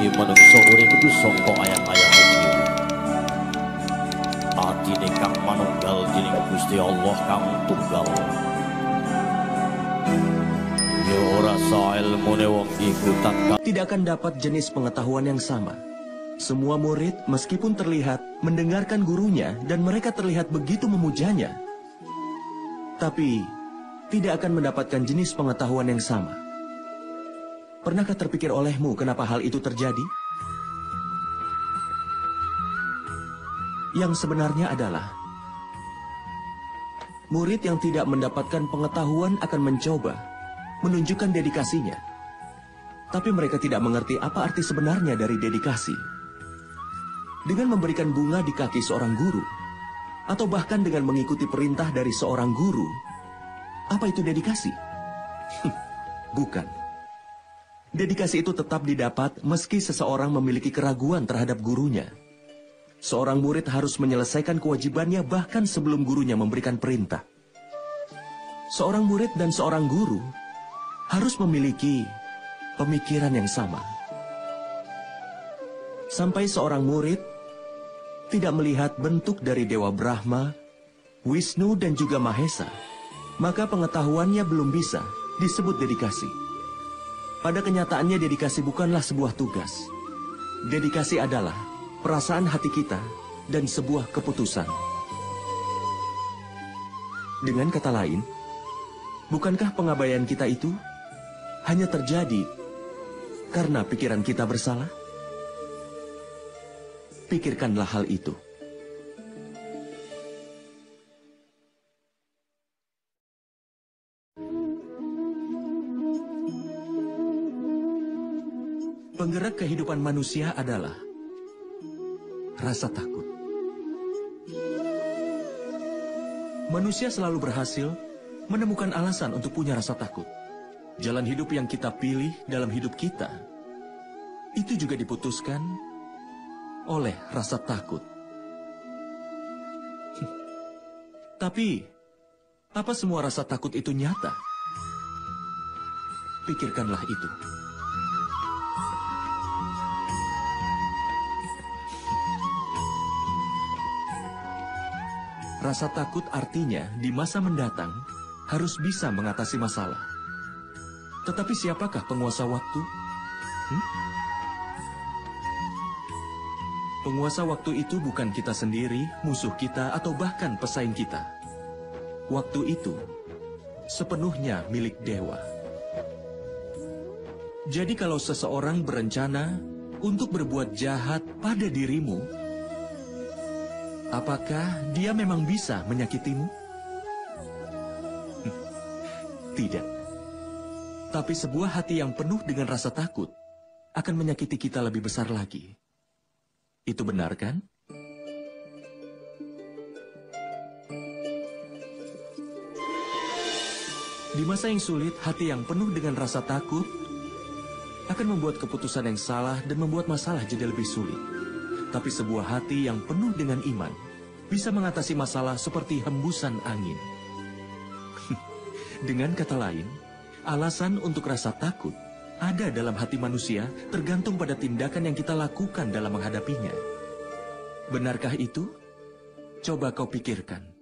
Dadi manungsa urip kudu sangka ayat-ayat iki. Atine kang manunggal dening Gusti Allah kang tunggal. Ya ora sa ilmune wong iku tidak akan dapat jenis pengetahuan yang sama. Semua murid meskipun terlihat mendengarkan gurunya dan mereka terlihat begitu memujanya, tapi tidak akan mendapatkan jenis pengetahuan yang sama. Pernahkah terpikir olehmu kenapa hal itu terjadi? Yang sebenarnya adalah murid yang tidak mendapatkan pengetahuan akan mencoba menunjukkan dedikasinya, tapi mereka tidak mengerti apa arti sebenarnya dari dedikasi. Dengan memberikan bunga di kaki seorang guru, atau bahkan dengan mengikuti perintah dari seorang guru, apa itu dedikasi? Bukan. Dedikasi itu tetap didapat meski seseorang memiliki keraguan terhadap gurunya. Seorang murid harus menyelesaikan kewajibannya bahkan sebelum gurunya memberikan perintah. Seorang murid dan seorang guru harus memiliki pemikiran yang sama. Sampai seorang murid tidak melihat bentuk dari Dewa Brahma, Wisnu dan juga Mahesa, maka pengetahuannya belum bisa disebut dedikasi. Pada kenyataannya dedikasi bukanlah sebuah tugas. Dedikasi adalah perasaan hati kita dan sebuah keputusan. Dengan kata lain, bukankah pengabaian kita itu hanya terjadi karena pikiran kita bersalah? Pikirkanlah hal itu. Penggerak kehidupan manusia adalah rasa takut. Manusia selalu berhasil menemukan alasan untuk punya rasa takut. Jalan hidup yang kita pilih dalam hidup kita, itu juga diputuskan oleh rasa takut. Tapi, apa semua rasa takut itu nyata? Pikirkanlah itu. Rasa takut artinya di masa mendatang harus bisa mengatasi masalah. Tetapi siapakah penguasa waktu? Penguasa waktu itu bukan kita sendiri, musuh kita, atau bahkan pesaing kita. Waktu itu sepenuhnya milik dewa. Jadi kalau seseorang berencana untuk berbuat jahat pada dirimu, apakah dia memang bisa menyakitimu? Tidak. Tapi sebuah hati yang penuh dengan rasa takut akan menyakiti kita lebih besar lagi. Itu benar kan? Di masa yang sulit, hati yang penuh dengan rasa takut akan membuat keputusan yang salah dan membuat masalah jadi lebih sulit. Tapi sebuah hati yang penuh dengan iman bisa mengatasi masalah seperti hembusan angin. Dengan kata lain, alasan untuk rasa takut ada dalam hati manusia tergantung pada tindakan yang kita lakukan dalam menghadapinya. Benarkah itu? Coba kau pikirkan.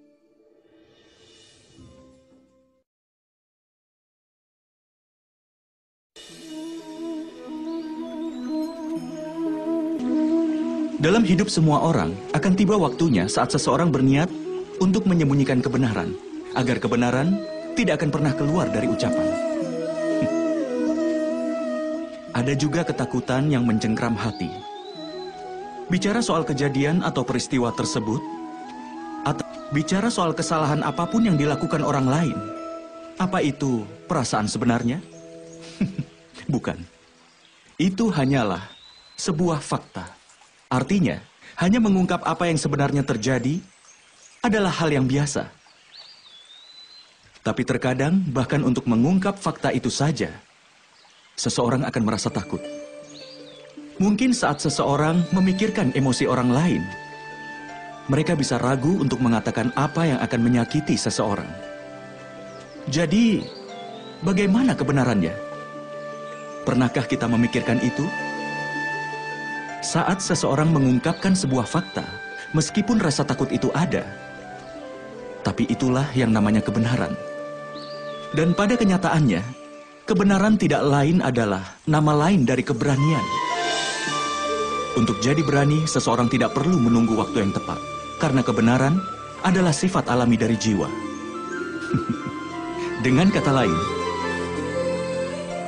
Dalam hidup semua orang, akan tiba waktunya saat seseorang berniat untuk menyembunyikan kebenaran, agar kebenaran tidak akan pernah keluar dari ucapan. Ada juga ketakutan yang mencengkram hati. Bicara soal kejadian atau peristiwa tersebut, atau bicara soal kesalahan apapun yang dilakukan orang lain, apa itu perasaan sebenarnya? Bukan. Itu hanyalah sebuah fakta. Artinya, hanya mengungkap apa yang sebenarnya terjadi adalah hal yang biasa. Tapi terkadang, bahkan untuk mengungkap fakta itu saja, seseorang akan merasa takut. Mungkin saat seseorang memikirkan emosi orang lain, mereka bisa ragu untuk mengatakan apa yang akan menyakiti seseorang. Jadi, bagaimana kebenarannya? Pernahkah kita memikirkan itu? Saat seseorang mengungkapkan sebuah fakta, meskipun rasa takut itu ada, tapi itulah yang namanya kebenaran. Dan pada kenyataannya, kebenaran tidak lain adalah nama lain dari keberanian. Untuk jadi berani, seseorang tidak perlu menunggu waktu yang tepat, karena kebenaran adalah sifat alami dari jiwa. Dengan kata lain,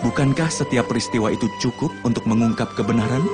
bukankah setiap peristiwa itu cukup untuk mengungkap kebenaran?